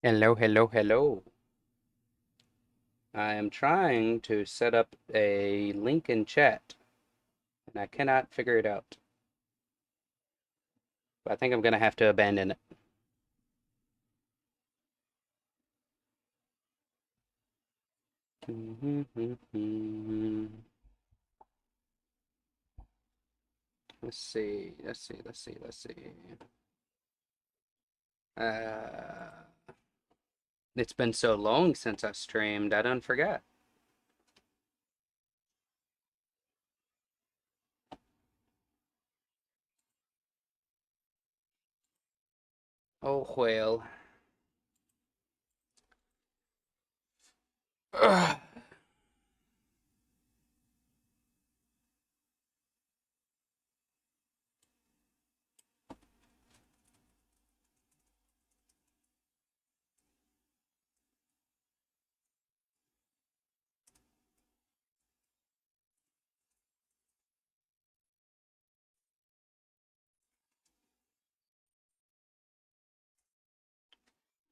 Hello, hello, hello. I am trying to set up a link in chat, and I cannot figure it out. But I think I'm going to have to abandon it. Let's see, let's see, let's see, let's see. Uh, it's been so long since I streamed, I done forgot. Oh, well. Ugh.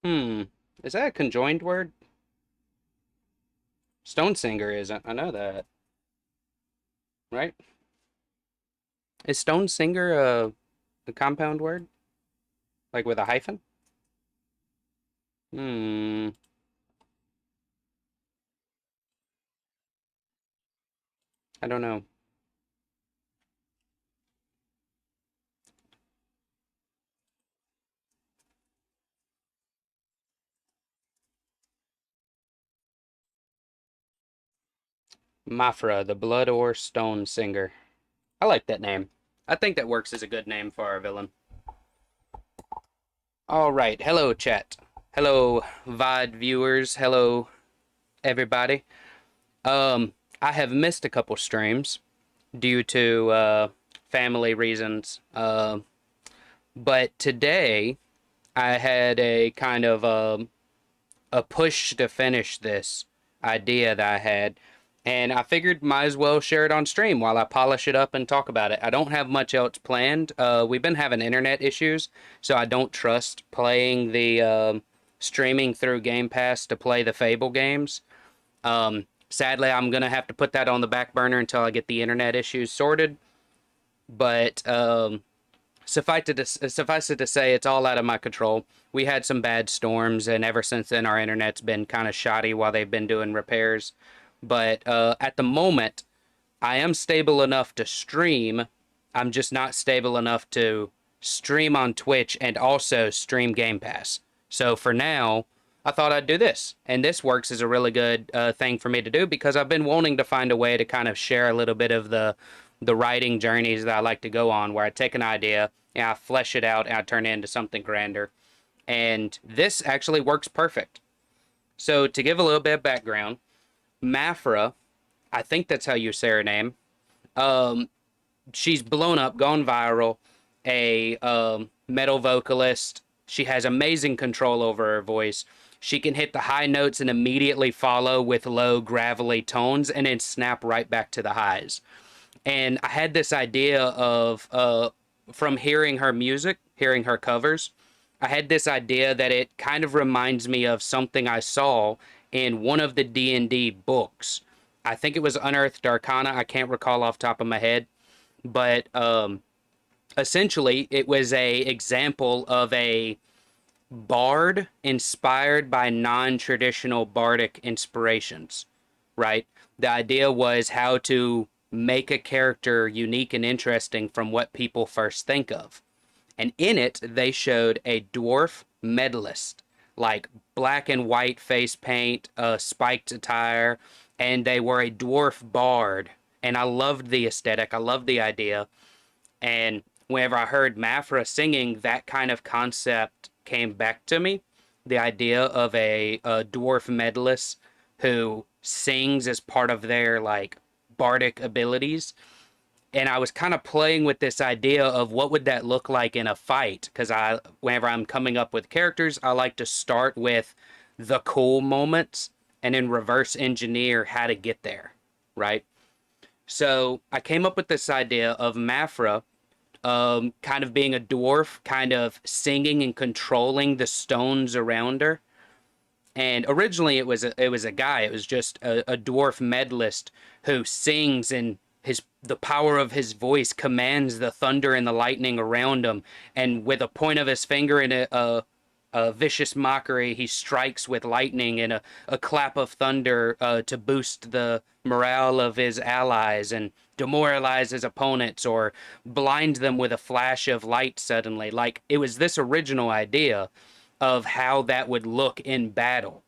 Hmm, is that a conjoined word? Stone singer isn't, I know that, right? Is stone singer a compound word? Like with a hyphen? Hmm. I don't know. MAPHRA, the Blood or Stone Singer. I like that name. I think that works as a good name for our villain. All right. Hello, chat. Hello, VOD viewers. Hello, everybody. Um, I have missed a couple streams due to family reasons. But today I had a kind of a push to finish this idea that I had. And I figured might as well share it on stream while I polish it up and talk about it. I don't have much else planned. We've been having internet issues, so I don't trust playing the streaming through Game Pass to play the Fable games. Sadly, I'm gonna have to put that on the back burner until I get the internet issues sorted. But suffice it to say, it's all out of my control. We had some bad storms, and ever since then, our internet's been kind of shoddy while they've been doing repairs. But at the moment, I am stable enough to stream. I'm just not stable enough to stream on Twitch and also stream Game Pass. So for now, I thought I'd do this. And this works as a really good thing for me to do because I've been wanting to find a way to kind of share a little bit of the writing journeys that I like to go on, where I take an idea and I flesh it out and I turn it into something grander. And this actually works perfect. So to give a little bit of background, MAPHRA, I think that's how you say her name. Um, she's blown up, gone viral, a metal vocalist. She has amazing control over her voice. She can hit the high notes and immediately follow with low, gravelly tones and then snap right back to the highs. And I had this idea of, from hearing her music, hearing her covers, I had this idea that it kind of reminds me of something I saw in one of the D&D books. I think it was Unearthed Arcana. I can't recall off the top of my head, but essentially it was a example of a bard inspired by non-traditional bardic inspirations, right? The idea was how to make a character unique and interesting from what people first think of. And in it, they showed a dwarf medalist, like black and white face paint, spiked attire, and they were a dwarf bard. And I loved the aesthetic. I loved the idea. And whenever I heard MAPHRA singing, that kind of concept came back to me. The idea of a dwarf medalist who sings as part of their like bardic abilities. And I was kind of playing with this idea of what would that look like in a fight, because whenever I'm coming up with characters, I like to start with the cool moments and then reverse engineer how to get there, right? So I came up with this idea of MAPHRA kind of being a dwarf, kind of singing and controlling the stones around her, And originally it was a guy. It was just a dwarf medalist who sings, and the power of his voice commands the thunder and the lightning around him. And with a point of his finger and a vicious mockery, he strikes with lightning and a clap of thunder to boost the morale of his allies and demoralize his opponents or blind them with a flash of light suddenly. Like, it was this original idea of how that would look in battle.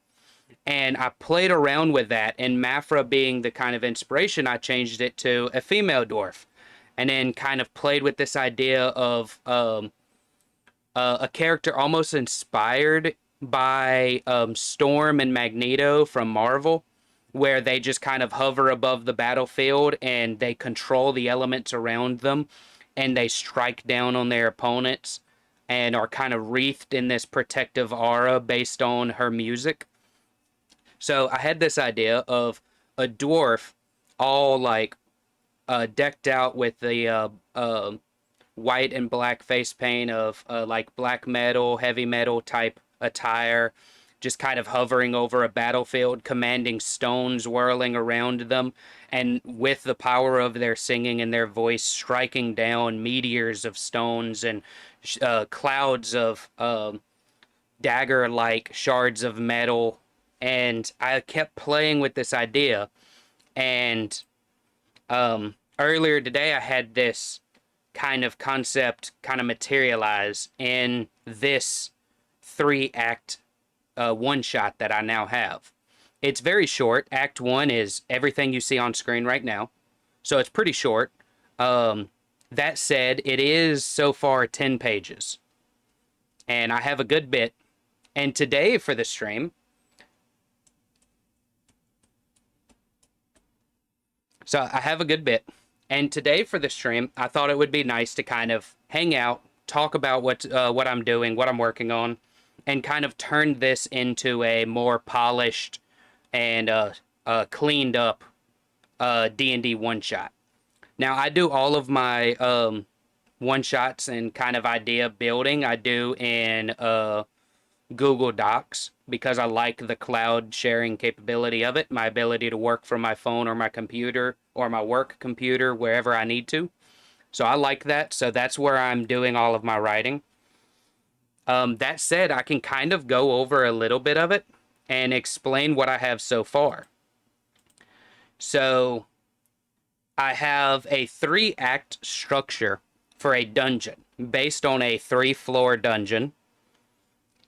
And I played around with that, and MAPHRA being the kind of inspiration, I changed it to a female dwarf. And then kind of played with this idea of a character almost inspired by Storm and Magneto from Marvel, where they just kind of hover above the battlefield and they control the elements around them and they strike down on their opponents and are kind of wreathed in this protective aura based on her music. So I had this idea of a dwarf all like decked out with the white and black face paint of like black metal, heavy metal type attire, just kind of hovering over a battlefield, commanding stones whirling around them, and with the power of their singing and their voice, striking down meteors of stones and clouds of dagger like shards of metal. And I kept playing with this idea. And earlier today, I had this kind of concept kind of materialize in this 3-act one shot that I now have. It's very short. Act 1 is everything you see on screen right now, so it's pretty short. That said, it is so far 10 pages, and I have a good bit. And today for the stream, so I have a good bit. And today for the stream, I thought it would be nice to kind of hang out, talk about what I'm doing, what I'm working on, and kind of turn this into a more polished and cleaned up D&D one-shot. Now, I do all of my one-shots and kind of idea building, I do in Google Docs, because I like the cloud sharing capability of it, my ability to work from my phone or my computer or my work computer wherever I need to. So I like that. So that's where I'm doing all of my writing. That said, I can kind of go over a little bit of it and explain what I have so far. So I have a 3-act structure for a dungeon based on a 3-floor dungeon.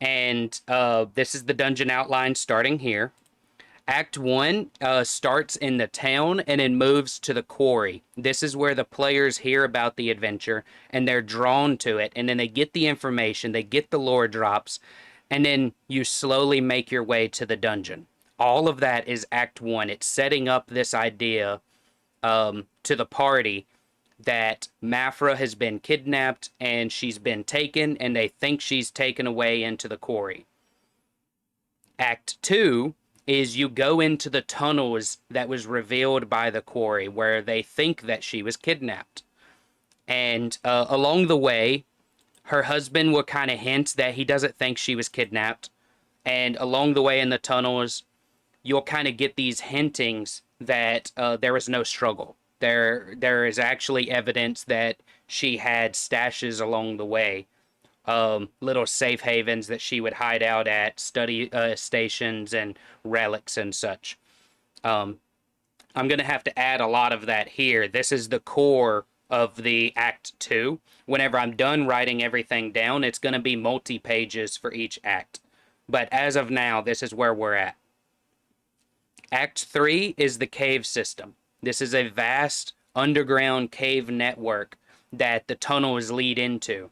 And this is the dungeon outline starting here. Act 1 starts in the town and then moves to the quarry. This is where the players hear about the adventure and they're drawn to it. And then they get the information, they get the lore drops, and then you slowly make your way to the dungeon. All of that is Act 1. It's setting up this idea to the party that MAPHRA has been kidnapped and she's been taken, and they think she's taken away into the quarry. Act 2 is you go into the tunnels that was revealed by the quarry where they think that she was kidnapped. And along the way, her husband will kind of hint that he doesn't think she was kidnapped. And along the way in the tunnels, you'll kind of get these hintings that there was no struggle. There is actually evidence that she had stashes along the way, little safe havens that she would hide out at, study stations and relics and such. I'm going to have to add a lot of that here. This is the core of the Act 2. Whenever I'm done writing everything down, it's going to be multi-pages for each act. But as of now, this is where we're at. Act 3 is the cave system. This is a vast underground cave network that the tunnels lead into.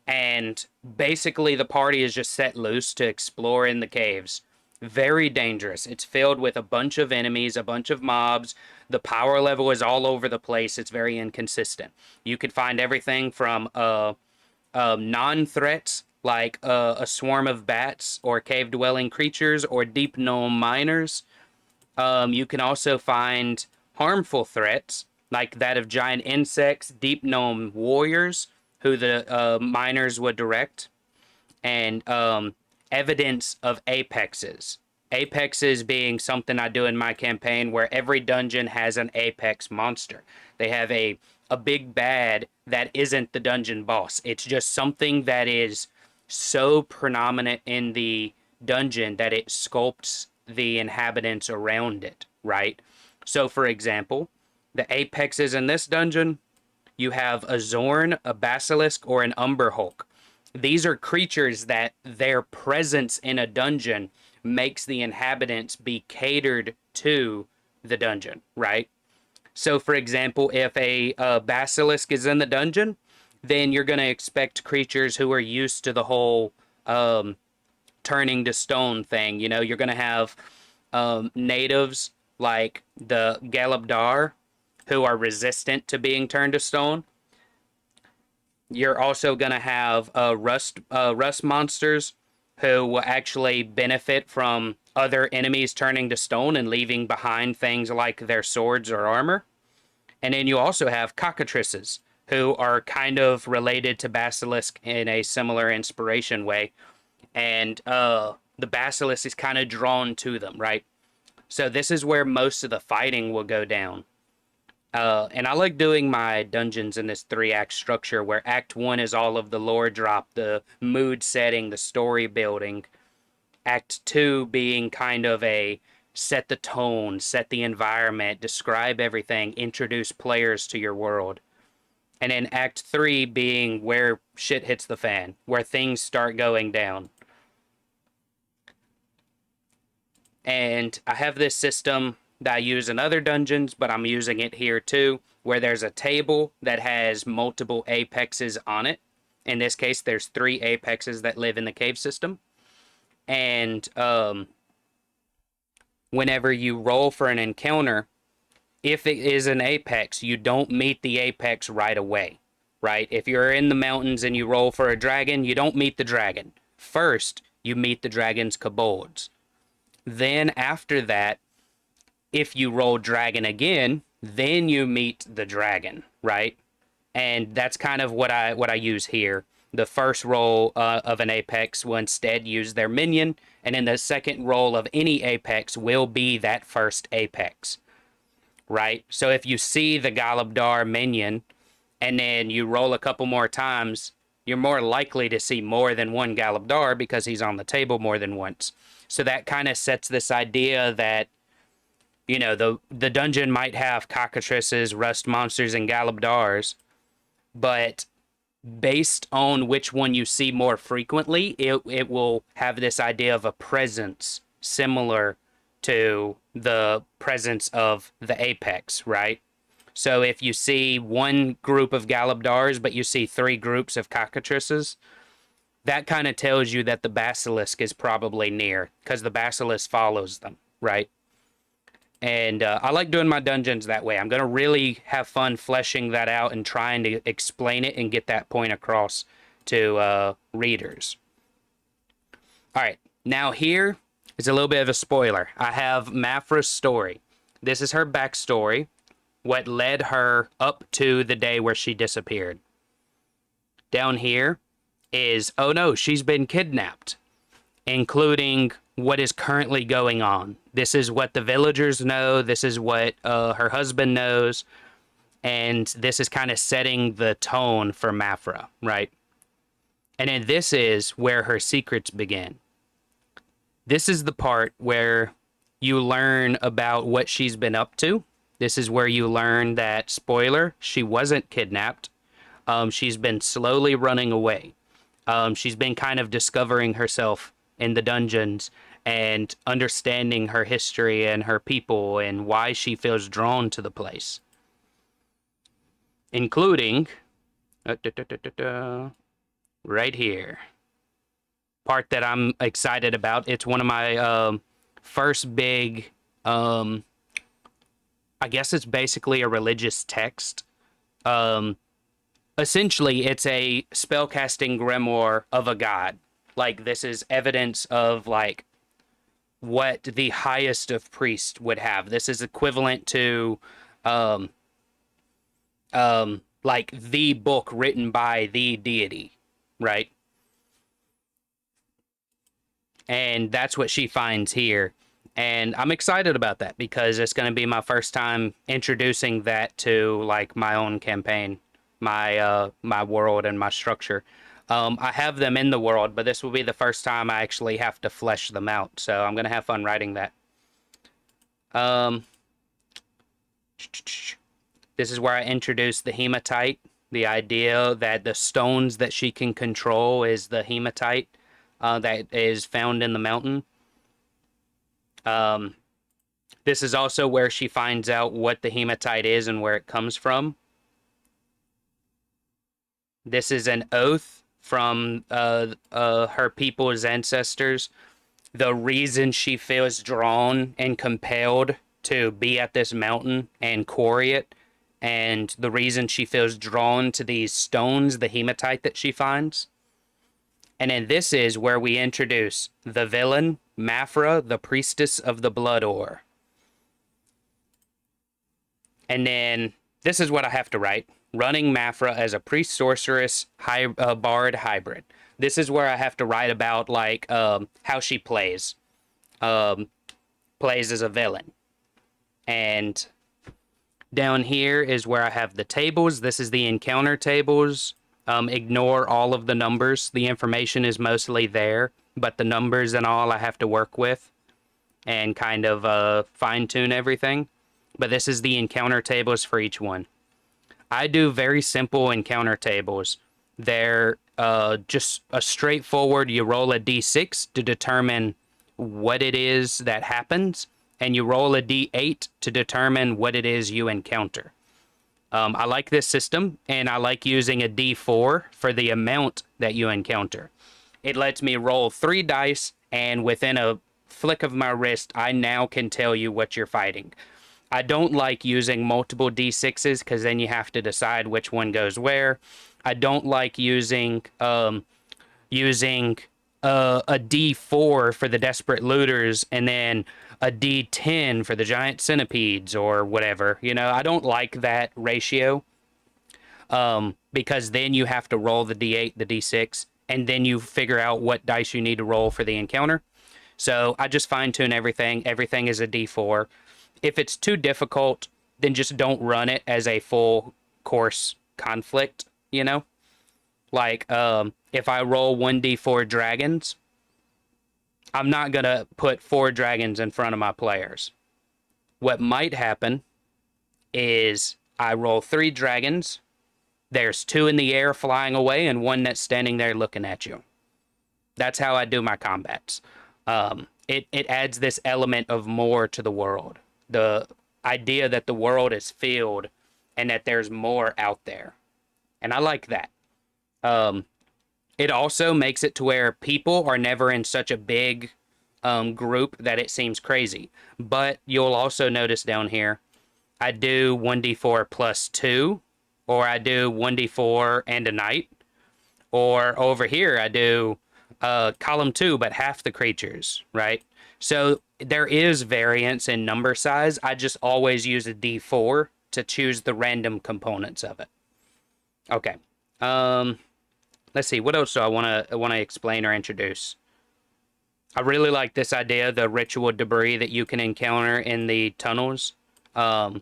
And basically the party is just set loose to explore in the caves. Very dangerous. It's filled with a bunch of enemies, a bunch of mobs. The power level is all over the place. It's very inconsistent. You could find everything from non-threats like a swarm of bats or cave-dwelling creatures or deep gnome miners. You can also find harmful threats like that of giant insects, deep gnome warriors, who the miners would direct, and evidence of apexes. Apexes being something I do in my campaign where every dungeon has an apex monster. They have a big bad that isn't the dungeon boss. It's just something that is so predominant in the dungeon that it sculpts the inhabitants around it, right? So for example, the apexes in this dungeon, you have a Zorn, a Basilisk, or an Umber Hulk. These are creatures that their presence in a dungeon makes the inhabitants be catered to the dungeon, right? So, for example, if a Basilisk is in the dungeon, then you're going to expect creatures who are used to the whole turning to stone thing. You know, you're going to have natives like the Galabdar who are resistant to being turned to stone. You're also going to have rust monsters who will actually benefit from other enemies turning to stone and leaving behind things like their swords or armor. And then you also have cockatrices who are kind of related to basilisk in a similar inspiration way, and the basilisk is kind of drawn to them, right? So this is where most of the fighting will go down. And I like doing my dungeons in this 3-act structure where Act 1 is all of the lore drop, the mood setting, the story building. Act 2 being kind of a set the tone, set the environment, describe everything, introduce players to your world. And then Act 3 being where shit hits the fan, where things start going down. And I have this system that I use in other dungeons, but I'm using it here too, where there's a table that has multiple apexes on it. In this case, there's 3 apexes that live in the cave system. And whenever you roll for an encounter, if it is an apex, you don't meet the apex right away, right? If you're in the mountains and you roll for a dragon, you don't meet the dragon. First, you meet the dragon's kobolds. Then after that, if you roll dragon again, then you meet the dragon, right? And that's kind of what I use here. The first roll of an apex will instead use their minion, and then the second roll of any apex will be that first apex, right? So if you see the Galabdar minion and then you roll a couple more times, you're more likely to see more than one Galabdar because he's on the table more than once. So that kind of sets this idea that, you know, the dungeon might have cockatrices, rust monsters, and Galabdars, but based on which one you see more frequently, it will have this idea of a presence similar to the presence of the apex, right? So if you see one group of Galabdars, but you see 3 groups of cockatrices, that kind of tells you that the basilisk is probably near, because the basilisk follows them, right? And I like doing my dungeons that way. I'm going to really have fun fleshing that out and trying to explain it and get that point across to readers. All right, now here is a little bit of a spoiler. I have MAPHRA's story. This is her backstory, what led her up to the day where she disappeared. Down here is, oh no, she's been kidnapped, including what is currently going on. This is what the villagers know. This is what her husband knows. And this is kind of setting the tone for MAPHRA, right? And then this is where her secrets begin. This is the part where you learn about what she's been up to. This is where you learn that, spoiler, she wasn't kidnapped. She's been slowly running away. She's been kind of discovering herself in the dungeons and understanding her history and her people and why she feels drawn to the place. Including, right here, part that I'm excited about. It's one of my first big, I guess it's basically a religious text. Essentially, it's a spellcasting grimoire of a god. Like, this is evidence of, like, what the highest of priests would have. This is equivalent to, like, the book written by the deity, right? And that's what she finds here. And I'm excited about that because it's going to be my first time introducing that to like my own campaign, my world and my structure. I have them in the world, but this will be the first time I actually have to flesh them out. So I'm going to have fun writing that. Um, this is where I introduce the hematite, the idea that the stones that she can control is the hematite that is found in the mountain. Um, this is also where she finds out what the hematite is and where it comes from. This is an oath from her people's ancestors. The reason she feels drawn and compelled to be at this mountain and quarry it, and the reason she feels drawn to these stones, the hematite that she finds. And then this is where we introduce the villain, MAPHRA, the priestess of the blood ore. And then this is what I have to write. Running MAPHRA as a priest sorceress bard hybrid. This is where I have to write about like how she plays. Plays as a villain. And down here is where I have the tables. This is the encounter tables. Ignore all of the numbers. The information is mostly there, but the numbers and all I have to work with and kind of fine tune everything. But this is the encounter tables for each one. I do very simple encounter tables. They're just a straightforward, you roll a d6 to determine what it is that happens, and you roll a d8 to determine what it is you encounter. I like this system, and I like using a d4 for the amount that you encounter. It lets me roll 3 dice, and within a flick of my wrist, I now can tell you what you're fighting. I don't like using multiple d6s because then you have to decide which one goes where. I don't like using a d4 for the desperate looters and then a d10 for the giant centipedes or whatever. You know, I don't like that ratio because then you have to roll the d8, the d6, and then you figure out what dice you need to roll for the encounter. So I just fine tune everything. Everything is a d4. If it's too difficult, then just don't run it as a full course conflict, you know? Like, if I roll 1d4 dragons, I'm not going to put 4 dragons in front of my players. What might happen is I roll 3 dragons, there's 2 in the air flying away, and 1 that's standing there looking at you. That's how I do my combats. It adds this element of more to the world. The idea that the world is filled and that there's more out there. And I like that. It also makes it to where people are never in such a big group that it seems crazy. But you'll also notice down here, I do 1d4 plus 2, or I do 1d4 and a knight, or over here I do column 2, but half the creatures, right? So there is variance in number size. I just always use a d4 to choose the random components of it. Okay. Let's see. What else do I want to explain or introduce? I really like this idea, the ritual debris that you can encounter in the tunnels. The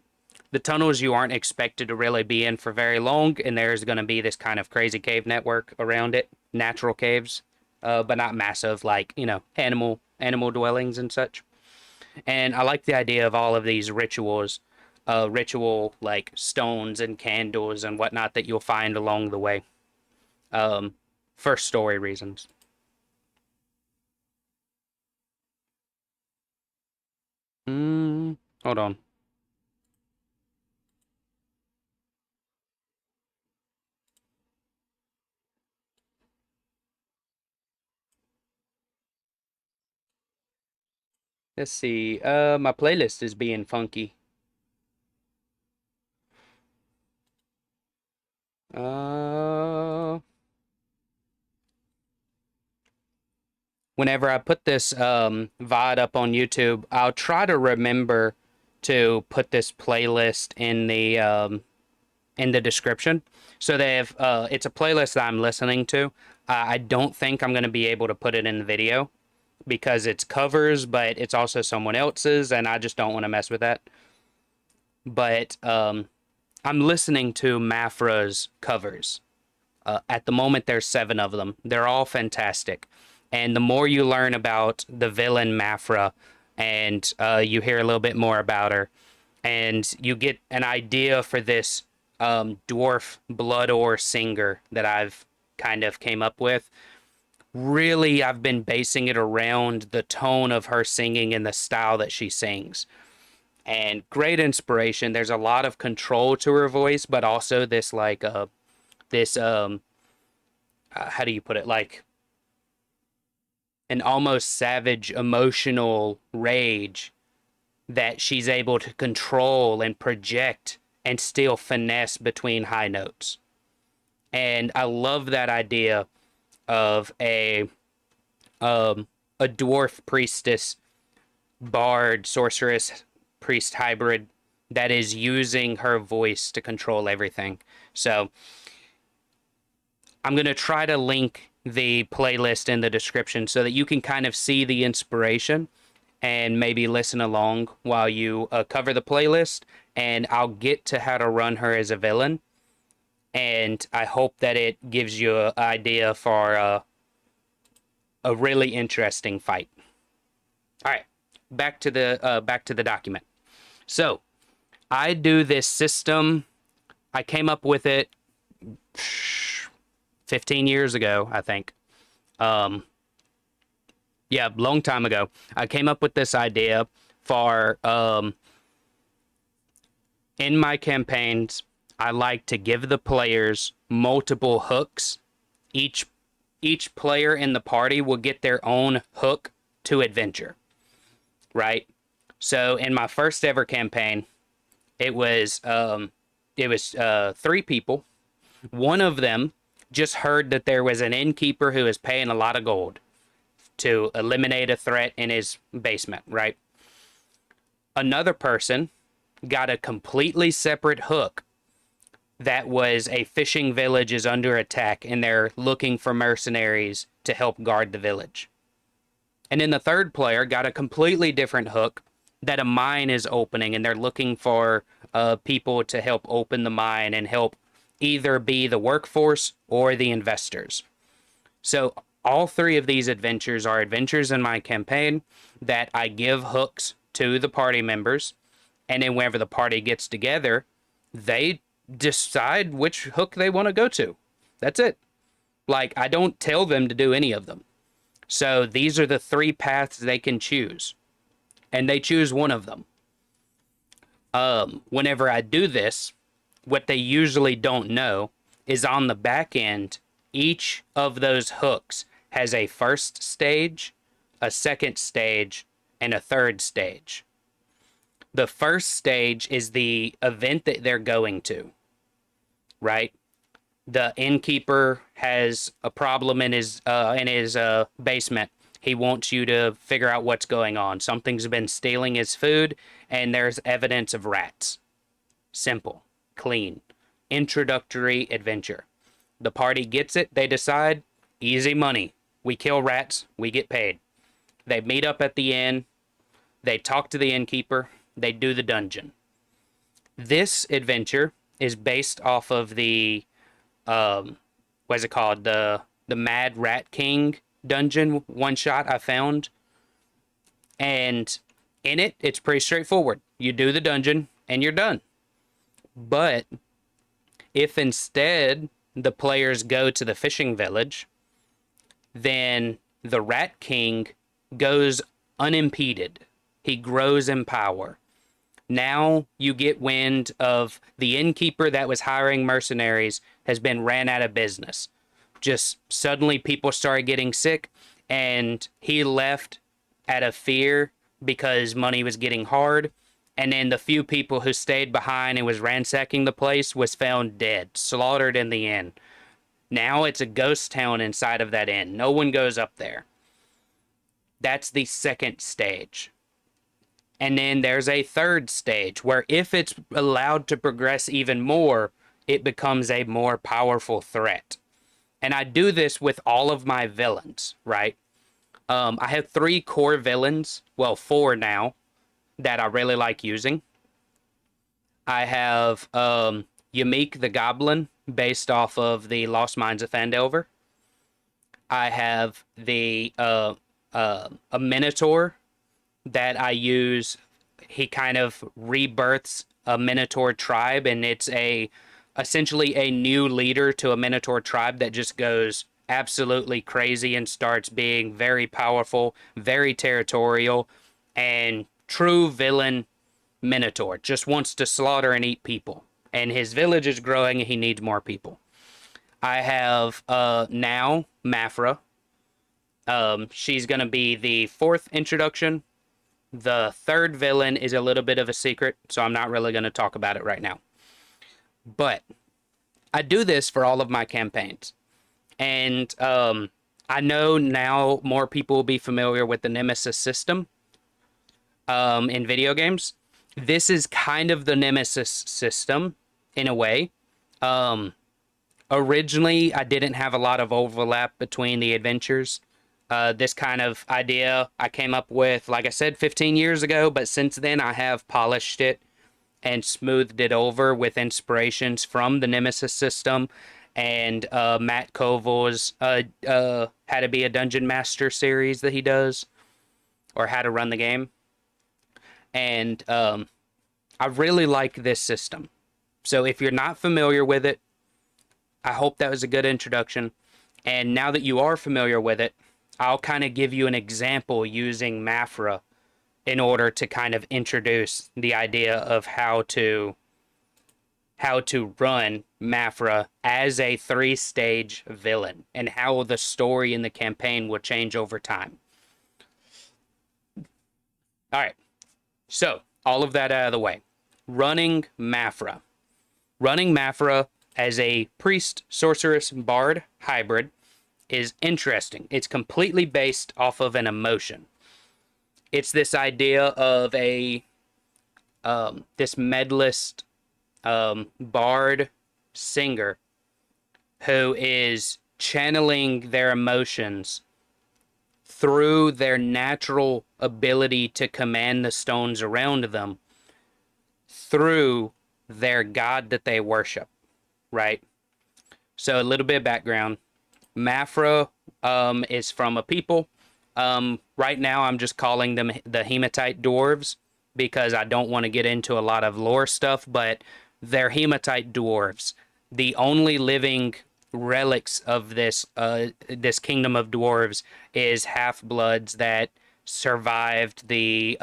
tunnels you aren't expected to really be in for very long, and there's going to be this kind of crazy cave network around it, natural caves, but not massive, like, you know, animal dwellings and such. And I like the idea of all of these rituals, ritual like stones and candles and whatnot that you'll find along the way, for story reasons. Hold on. Let's see. My playlist is being funky. Whenever I put this VOD up on YouTube, I'll try to remember to put this playlist in the description. So they have it's a playlist that I'm listening to. I don't think I'm going to be able to put it in the video because it's covers, but it's also someone else's, and I just don't want to mess with that. But I'm listening to MAPHRA's covers. At the moment, there's 7 of them. They're all fantastic. And the more you learn about the villain MAPHRA, and you hear a little bit more about her, and you get an idea for this dwarf blood ore singer that I've kind of came up with. Really, I've been basing it around the tone of her singing and the style that she sings. And great inspiration. There's a lot of control to her voice, but also this like this how do you put it, like an almost savage emotional rage that she's able to control and project and still finesse between high notes. And I love that idea of a dwarf priestess bard sorceress priest hybrid that is using her voice to control everything. So I'm going to try to link the playlist in the description so that you can kind of see the inspiration and maybe listen along while you cover the playlist. And I'll get to how to run her as a villain. And I hope that it gives you an idea for a really interesting fight. All right, back to the document. So I do this system. I came up with it 15 years ago, I think. Yeah, long time ago. I came up with this idea for in my campaigns. I like to give the players multiple hooks. Each player in the party will get their own hook to adventure, right? So in my first ever campaign, it was 3 people. One of them just heard that there was an innkeeper who is paying a lot of gold to eliminate a threat in his basement, right? Another person got a completely separate hook that was a fishing village is under attack and they're looking for mercenaries to help guard the village. And then the third player got a completely different hook that a mine is opening and they're looking for people to help open the mine and help either be the workforce or the investors. So all 3 of these adventures are adventures in my campaign that I give hooks to the party members. And then whenever the party gets together, they decide which hook they want to go to. That's it. Like, I don't tell them to do any of them. So these are the 3 paths they can choose. And they choose one of them. Whenever I do this, what they usually don't know is on the back end, each of those hooks has a first stage, a second stage, and a third stage. The first stage is the event that they're going to, right? The innkeeper has a problem in his basement. He wants you to figure out what's going on. Something's been stealing his food, and there's evidence of rats. Simple, clean, introductory adventure. The party gets it. They decide, easy money. We kill rats. We get paid. They meet up at the inn. They talk to the innkeeper. They do the dungeon. This adventure is based off of the, what's it called? The Mad Rat King dungeon one shot I found. And in it, it's pretty straightforward. You do the dungeon and you're done. But if instead the players go to the fishing village, then the Rat King goes unimpeded. He grows in power. Now you get wind of the innkeeper that was hiring mercenaries has been ran out of business. Just suddenly people started getting sick, and he left out of fear because money was getting hard. And then the few people who stayed behind and was ransacking the place was found dead, slaughtered in the inn. Now it's a ghost town inside of that inn. No one goes up there. That's the second stage. And then there's a third stage where if it's allowed to progress even more, it becomes a more powerful threat. And I do this with all of my villains, right? I have three core villains, well, four now, that I really like using. I have Yamik the Goblin, based off of the Lost Mines of Phandelver. I have a Minotaur that I use. He kind of rebirths a Minotaur tribe, and it's a essentially a new leader to a Minotaur tribe that just goes absolutely crazy and starts being very powerful, very territorial, and true villain Minotaur. Just wants to slaughter and eat people. And his village is growing and he needs more people. I have now MAPHRA. She's gonna be the fourth introduction. The third villain is a little bit of a secret, so I'm not really gonna talk about it right now. But I do this for all of my campaigns. And I know now more people will be familiar with the Nemesis system in video games. This is kind of the Nemesis system in a way. Originally, I didn't have a lot of overlap between the adventures. This kind of idea I came up with, like I said, 15 years ago, but since then I have polished it and smoothed it over with inspirations from the Nemesis system and Matt Koval's How to Be a Dungeon Master series that he does, or How to Run the Game. And I really like this system. So if you're not familiar with it, I hope that was a good introduction. And now that you are familiar with it, I'll kind of give you an example using MAPHRA in order to kind of introduce the idea of how to run MAPHRA as a 3-stage villain and how the story in the campaign will change over time. All right. So, all of that out of the way. Running MAPHRA. Running MAPHRA as a priest, sorceress, bard hybrid is interesting. It's completely based off of an emotion. It's this idea of a this medalist bard singer who is channeling their emotions through their natural ability to command the stones around them through their god that they worship, right? So a little bit of background. MAPHRA is from a people. Right now I'm just calling them the Hematite Dwarves because I don't want to get into a lot of lore stuff, but they're Hematite Dwarves. The only living relics of this kingdom of dwarves is half-bloods that survived the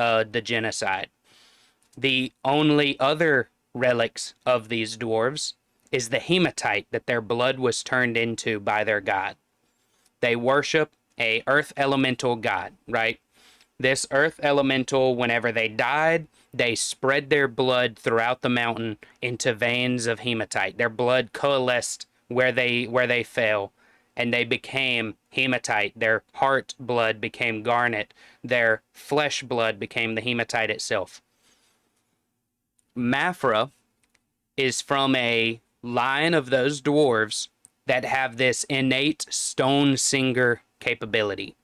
genocide. The only other relics of these dwarves is the hematite that their blood was turned into by their god. They worship a earth elemental god, right? This earth elemental, whenever they died, they spread their blood throughout the mountain into veins of hematite. Their blood coalesced where they fell, and they became hematite. Their heart blood became garnet. Their flesh blood became the hematite itself. MAPHRA is from a line of those dwarves that have this innate stone singer capability.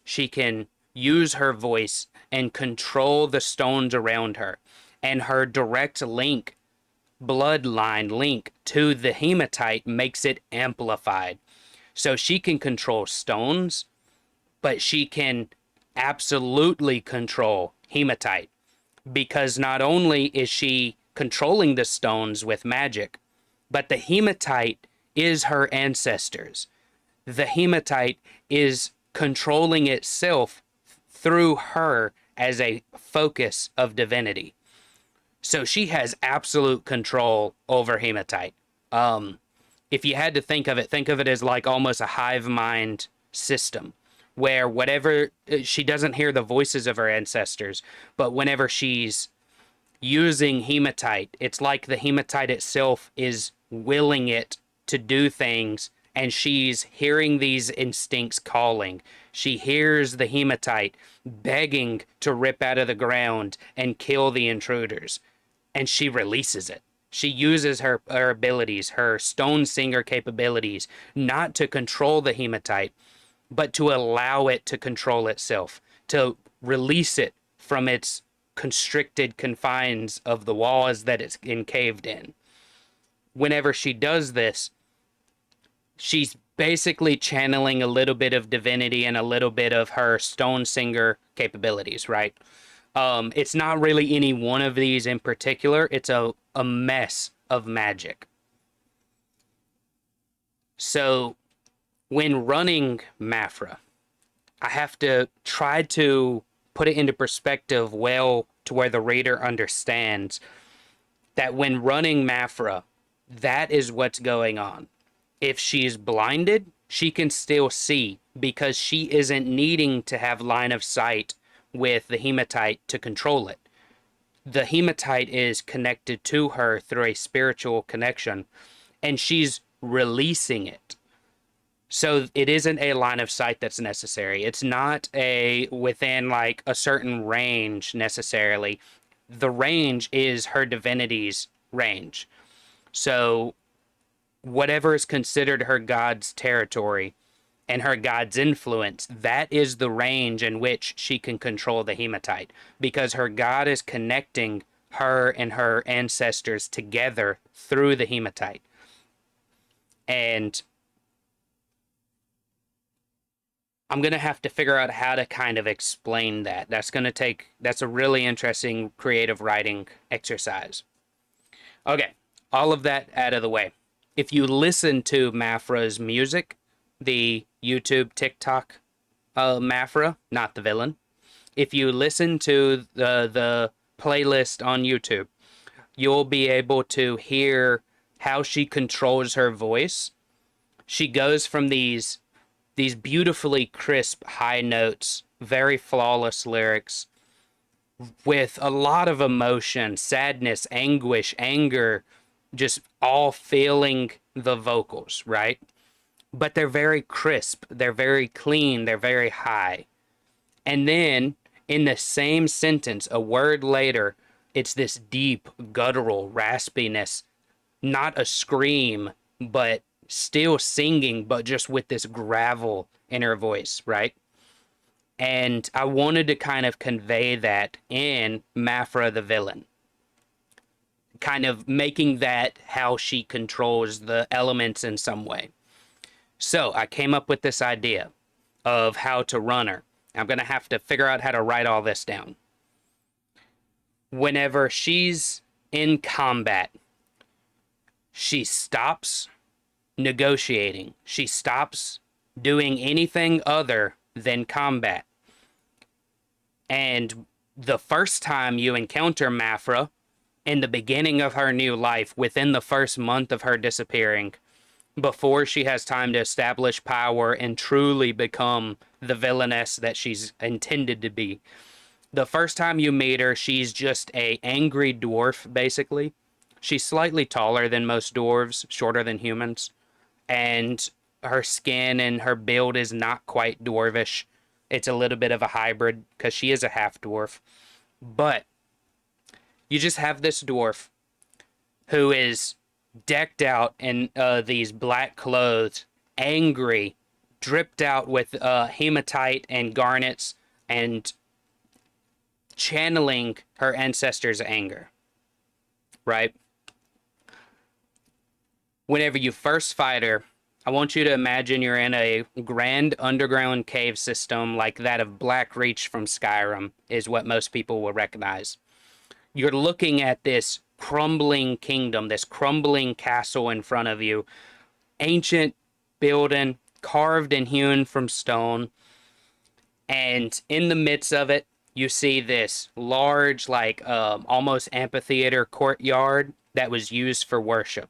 She can use her voice and control the stones around her, and her direct bloodline link to the hematite makes it amplified. So she can control stones, but she can absolutely control hematite, because not only is she controlling the stones with magic, but the hematite is her ancestors. The hematite is controlling itself through her as a focus of divinity. So she has absolute control over hematite. If you had to think of it as like almost a hive mind system, where whatever, she doesn't hear the voices of her ancestors, but whenever she's using hematite, it's like the hematite itself is willing it to do things, and she's hearing these instincts calling. She hears the hematite begging to rip out of the ground and kill the intruders, and she releases it. She uses her abilities, her stone singer capabilities, not to control the hematite, but to allow it to control itself, to release it from its constricted confines of the walls that it's encaved in. Whenever she does this, she's basically channeling a little bit of divinity and a little bit of her stone singer capabilities, right? It's not really any one of these in particular. It's a mess of magic. So when running MAPHRA, I have to try to put it into perspective well to where the reader understands that when running MAPHRA, that is what's going on. If she's blinded, she can still see because she isn't needing to have line of sight with the hematite to control it. The hematite is connected to her through a spiritual connection, and she's releasing it. So it isn't a line of sight that's necessary. It's not a within like a certain range necessarily. The range is her divinity's range. So whatever is considered her god's territory and her god's influence, that is the range in which she can control the hematite, because her god is connecting her and her ancestors together through the hematite. And I'm going to have to figure out how to kind of explain that. That's a really interesting creative writing exercise. Okay, all of that out of the way. If you listen to MAPHRA's music, the YouTube, TikTok MAPHRA, not the villain. If you listen to the playlist on YouTube, you'll be able to hear how she controls her voice. She goes from these beautifully crisp high notes, very flawless lyrics with a lot of emotion, sadness, anguish, anger, just all filling the vocals, right? But they're very crisp, they're very clean, they're very high. And then in the same sentence, a word later, it's this deep, guttural raspiness, not a scream, but still singing, but just with this gravel in her voice, right? And I wanted to kind of convey that in MAPHRA the villain, kind of making that how she controls the elements in some way. So I came up with this idea of how to run her. I'm going to have to figure out how to write all this down. Whenever she's in combat, she stops negotiating. She stops doing anything other than combat. And the first time you encounter MAPHRA, in the beginning of her new life, within the first month of her disappearing, before she has time to establish power and truly become the villainess that she's intended to be, the first time you meet her, she's just a angry dwarf, basically. She's slightly taller than most dwarves, shorter than humans, and her skin and her build is not quite dwarvish. It's a little bit of a hybrid because she is a half dwarf. But you just have this dwarf who is decked out in these black clothes, angry, dripped out with hematite and garnets, and channeling her ancestors' anger, right? Whenever you first fight her, I want you to imagine you're in a grand underground cave system like that of Blackreach from Skyrim, is what most people will recognize. You're looking at this crumbling kingdom, this crumbling castle in front of you, ancient building, carved and hewn from stone, and in the midst of it, you see this large, like almost amphitheater courtyard that was used for worship.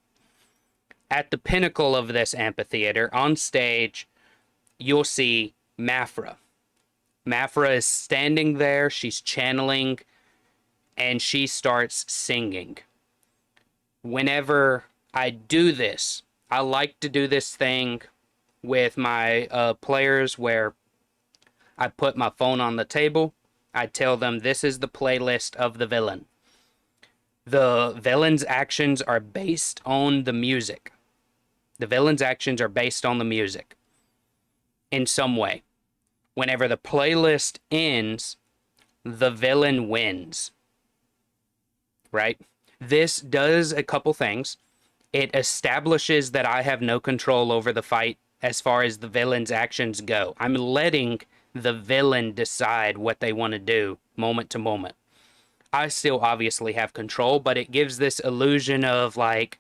At the pinnacle of this amphitheater, on stage, you'll see MAPHRA. MAPHRA is standing there, she's channeling, and she starts singing. Whenever I do this, I like to do this thing with my players where I put my phone on the table, I tell them this is the playlist of the villain. The villain's actions are based on the music. The villain's actions are based on the music. in some way. Whenever the playlist ends, the villain wins, right? This does a couple things. It establishes that I have no control over the fight as far as the villain's actions go. I'm letting the villain decide what they want to do moment to moment. I still obviously have control, but it gives this illusion of like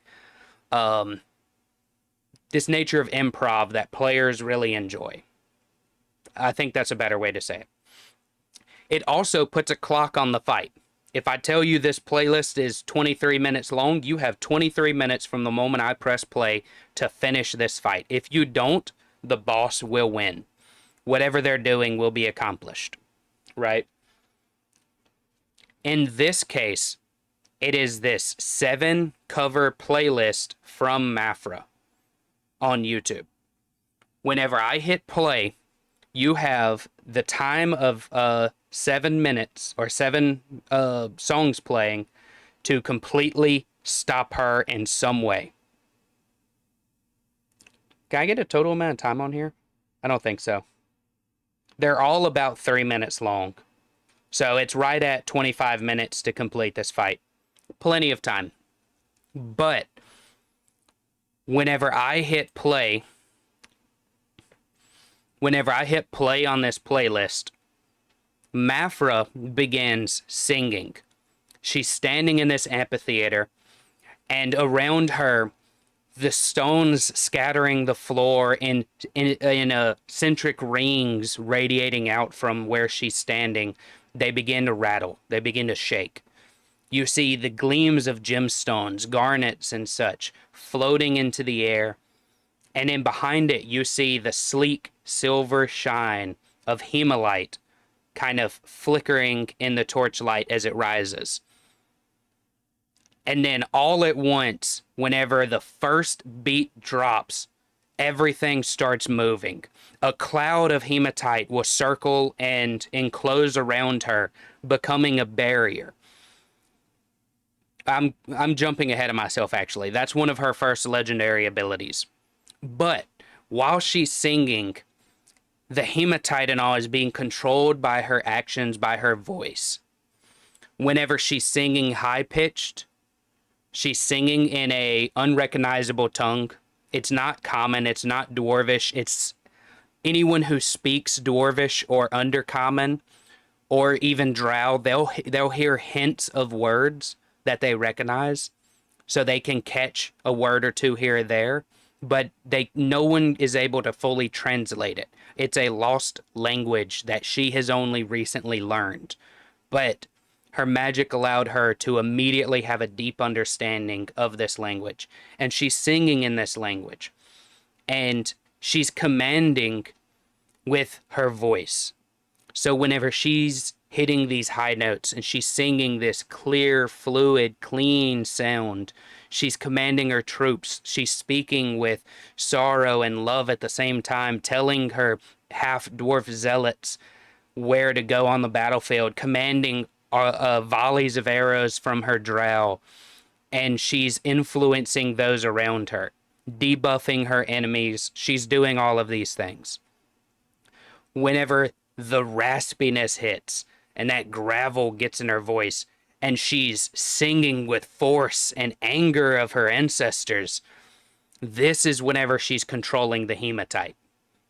this nature of improv that players really enjoy. I think that's a better way to say it. It also puts a clock on the fight. If I tell you this playlist is 23 minutes long, you have 23 minutes from the moment I press play to finish this fight. If you don't, the boss will win. Whatever they're doing will be accomplished, right? In this case, it is this 7 cover playlist from MAPHRA on YouTube. Whenever I hit play, you have the time of 7 minutes or 7 songs playing to completely stop her in some way. Can I get a total amount of time on here? I don't think so. They're all about 3 minutes long. So it's right at 25 minutes to complete this fight. Plenty of time. But whenever I hit play on this playlist, MAPHRA begins singing. She's standing in this amphitheater, and around her, the stones scattering the floor in centric rings radiating out from where she's standing, they begin to rattle. They begin to shake. You see the gleams of gemstones, garnets, and such floating into the air. And in behind it, you see the sleek silver shine of hemalite kind of flickering in the torchlight as it rises. And then all at once, whenever the first beat drops, everything starts moving. A cloud of hematite will circle and enclose around her, becoming a barrier. I'm jumping ahead of myself, actually. That's one of her first legendary abilities. But while she's singing, the hematite and all is being controlled by her actions, by her voice. Whenever she's singing high-pitched, she's singing in a unrecognizable tongue. It's not common, it's not Dwarvish, it's anyone who speaks Dwarvish or Undercommon or even Drow, they'll hear hints of words that they recognize, so they can catch a word or two here or there, but no one is able to fully translate it. It's a lost language that she has only recently learned. But her magic allowed her to immediately have a deep understanding of this language. And she's singing in this language. And she's commanding with her voice. So whenever she's hitting these high notes and she's singing this clear, fluid, clean sound, she's commanding her troops. She's speaking with sorrow and love at the same time, telling her half-dwarf zealots where to go on the battlefield, commanding volleys of arrows from her drow, and she's influencing those around her, debuffing her enemies. She's doing all of these things. Whenever the raspiness hits and that gravel gets in her voice, and she's singing with force and anger of her ancestors, this is whenever she's controlling the hematite.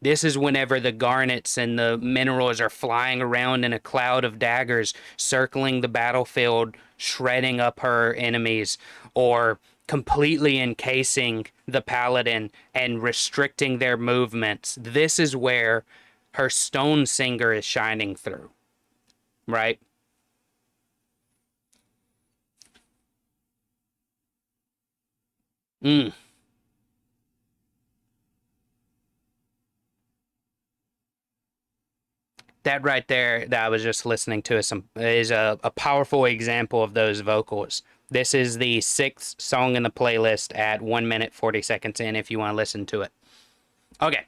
This is whenever the garnets and the minerals are flying around in a cloud of daggers, circling the battlefield, shredding up her enemies, or completely encasing the paladin and restricting their movements. This is where her stone singer is shining through, right? That right there that I was just listening to is a powerful example of those vocals. This is the 6th song in the playlist at 1 minute 40 seconds in if you want to listen to it. Okay.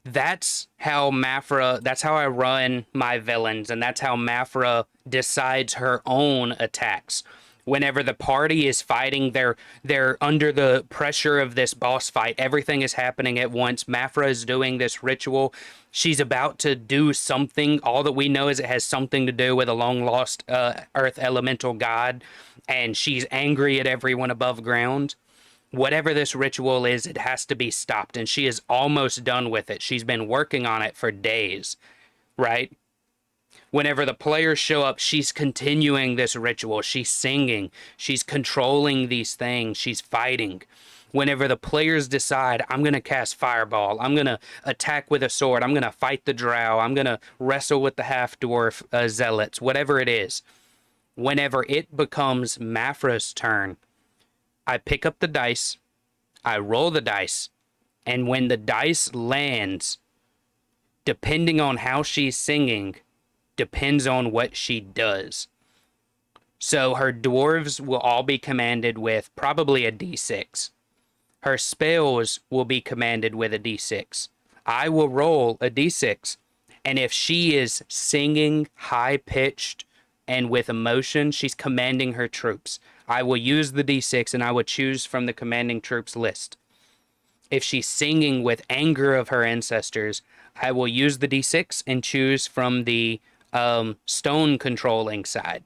That's how I run my villains, and that's how MAPHRA decides her own attacks. Whenever the party is fighting, they're under the pressure of this boss fight. Everything is happening at once. MAPHRA is doing this ritual. She's about to do something. All that we know is it has something to do with a long lost earth elemental god, and she's angry at everyone above ground. Whatever this ritual is, it has to be stopped, and she is almost done with it. She's been working on it for days, right? Whenever the players show up, she's continuing this ritual. She's singing. She's controlling these things. She's fighting. Whenever the players decide, I'm going to cast Fireball, I'm going to attack with a sword, I'm going to fight the drow, I'm going to wrestle with the half-dwarf zealots, whatever it is. Whenever it becomes MAPHRA's turn, I pick up the dice, I roll the dice, and when the dice lands, depending on how she's singing, depends on what she does. So her dwarves will all be commanded with probably a d6. Her spells will be commanded with a d6. I will roll a d6, and if she is singing high-pitched and with emotion, she's commanding her troops. I will use the d6 and I will choose from the commanding troops list. If she's singing with anger of her ancestors, I will use the d6 and choose from the stone controlling side,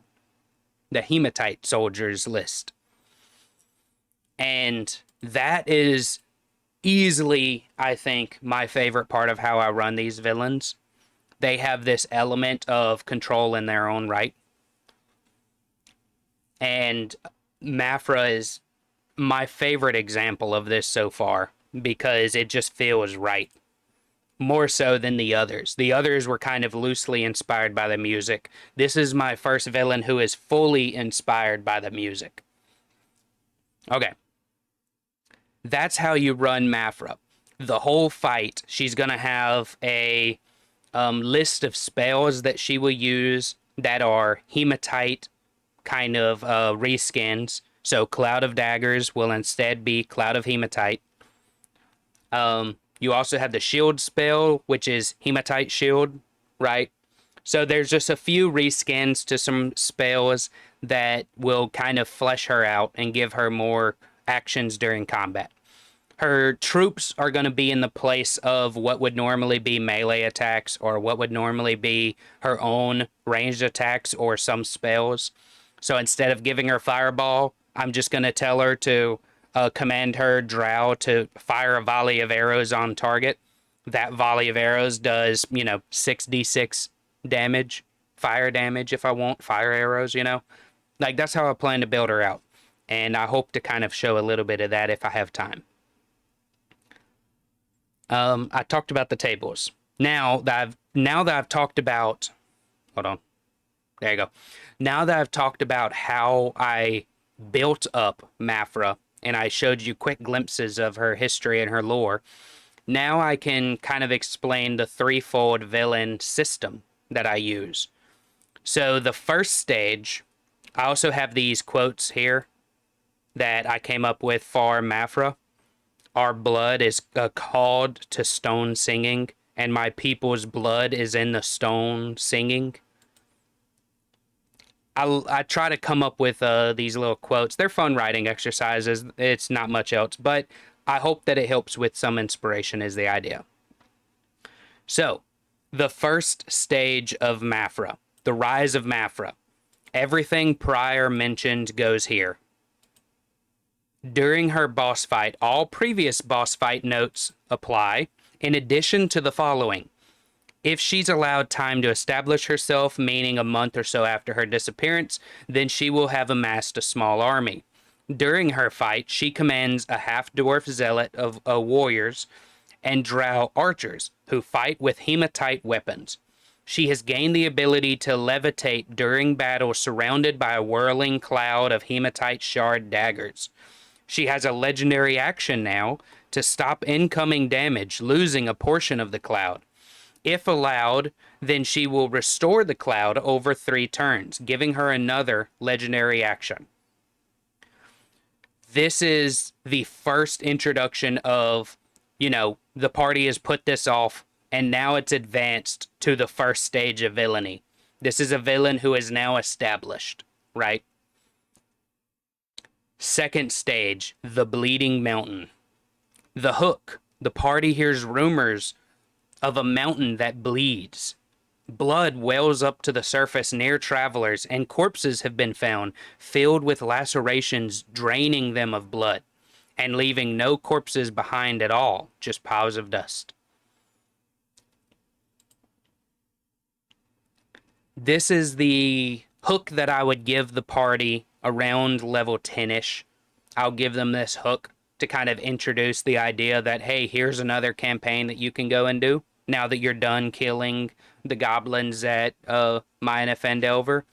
the hematite soldiers list. And that is easily, I think, my favorite part of how I run these villains. They have this element of control in their own right. And MAPHRA is my favorite example of this so far because it just feels right. More so than the others. The others were kind of loosely inspired by the music. This is my first villain who is fully inspired by the music. Okay. That's how you run MAPHRA. The whole fight, she's going to have a list of spells that she will use that are hematite kind of reskins. So Cloud of Daggers will instead be Cloud of Hematite. You also have the shield spell, which is Hematite Shield, right? So there's just a few reskins to some spells that will kind of flesh her out and give her more actions during combat. Her troops are going to be in the place of what would normally be melee attacks or what would normally be her own ranged attacks or some spells. So instead of giving her Fireball, I'm just going to tell her to command her drow to fire a volley of arrows on target. That volley of arrows does, 6d6 damage, fire damage if I want, fire arrows, Like, that's how I plan to build her out. And I hope to kind of show a little bit of that if I have time. I talked about the tables. Now that I've talked about... Hold on. There you go. Now that I've talked about how I built up MAPHRA, and I showed you quick glimpses of her history and her lore, now I can kind of explain the threefold villain system that I use. So the first stage, I also have these quotes here that I came up with for MAPHRA. Our blood is called to stone singing, and my people's blood is in the stone singing. I try to come up with these little quotes. They're fun writing exercises. It's not much else, but I hope that it helps with some inspiration is the idea. So, the first stage of MAPHRA, the rise of MAPHRA. Everything prior mentioned goes here. During her boss fight, all previous boss fight notes apply, in addition to the following. If she's allowed time to establish herself, meaning a month or so after her disappearance, then she will have amassed a small army. During her fight, she commands a half-dwarf zealot of warriors and drow archers who fight with hematite weapons. She has gained the ability to levitate during battle surrounded by a whirling cloud of hematite shard daggers. She has a legendary action now to stop incoming damage, losing a portion of the cloud. If allowed, then she will restore the cloud over 3 turns, giving her another legendary action. This is the first introduction of, the party has put this off, and now it's advanced to the first stage of villainy. This is a villain who is now established, right? Second stage, the Bleeding Mountain. The hook. The party hears rumors of a mountain that bleeds. Blood wells up to the surface near travelers, and corpses have been found filled with lacerations draining them of blood, and leaving no corpses behind at all, just piles of dust. This is the hook that I would give the party around level 10-ish. I'll give them this hook to kind of introduce the idea that, hey, here's another campaign that you can go and do now that you're done killing the goblins at Mayan Fendelver.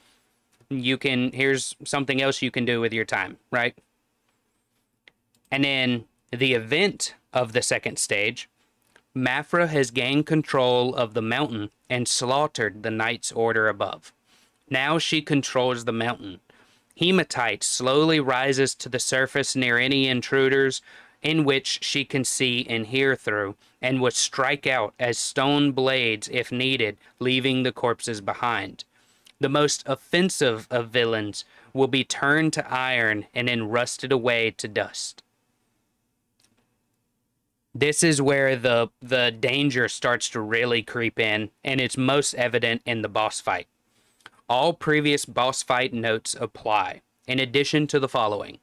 Here's something else you can do with your time, right? And then the event of the second stage, MAPHRA has gained control of the mountain and slaughtered the Knight's Order above. Now she controls the mountain. Hematite slowly rises to the surface near any intruders in which she can see and hear through, and would strike out as stone blades if needed, leaving the corpses behind. The most offensive of villains will be turned to iron and then rusted away to dust. This is where the danger starts to really creep in, and it's most evident in the boss fight. All previous boss fight notes apply, in addition to the following.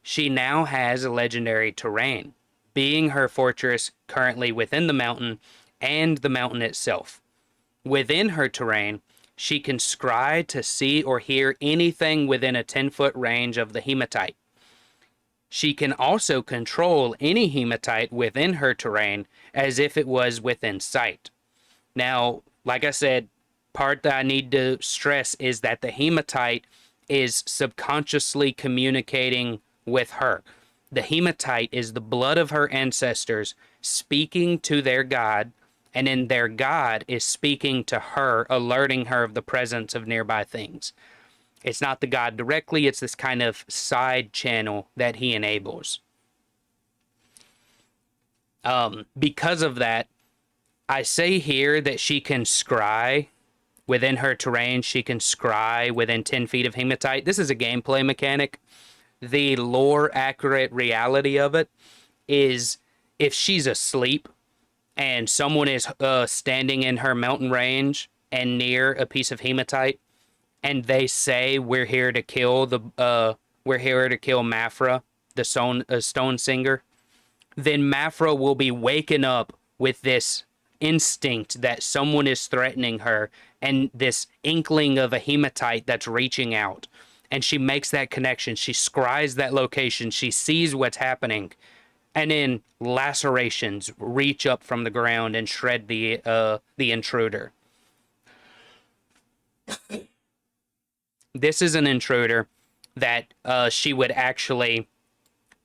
She now has a legendary terrain, being her fortress currently within the mountain and the mountain itself. Within her terrain, she can scry to see or hear anything within a 10-foot range of the hematite. She can also control any hematite within her terrain as if it was within sight. Now, like I said, part that I need to stress is that the hematite is subconsciously communicating with her. The hematite is the blood of her ancestors speaking to their god, and then their god is speaking to her, alerting her of the presence of nearby things. It's not the god directly, it's this kind of side channel that he enables. Because of that, I say here that she can scry within her terrain. She can scry within 10 feet of hematite. This is a gameplay mechanic. The lore accurate reality of it is if she's asleep and someone is standing in her mountain range and near a piece of hematite, and they say we're here to kill MAPHRA, the stone singer, then MAPHRA will be waking up with this instinct that someone is threatening her and this inkling of a hematite that's reaching out. And she makes that connection. She scries that location. She sees what's happening. And then lacerations reach up from the ground and shred the intruder. This is an intruder that she would actually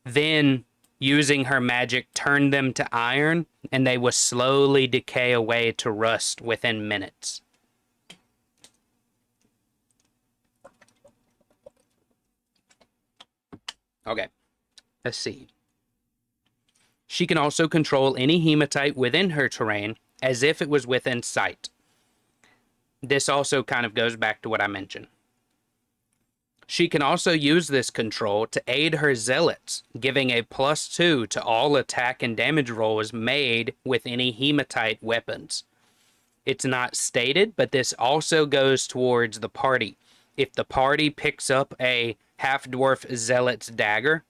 then, using her magic, turn them to iron, and they will slowly decay away to rust within minutes. Okay, let's see. She can also control any hematite within her terrain as if it was within sight. This also kind of goes back to what I mentioned. She can also use this control to aid her zealots, giving a +2 to all attack and damage rolls made with any hematite weapons. It's not stated, but this also goes towards the party. If the party picks up a half-dwarf zealot's dagger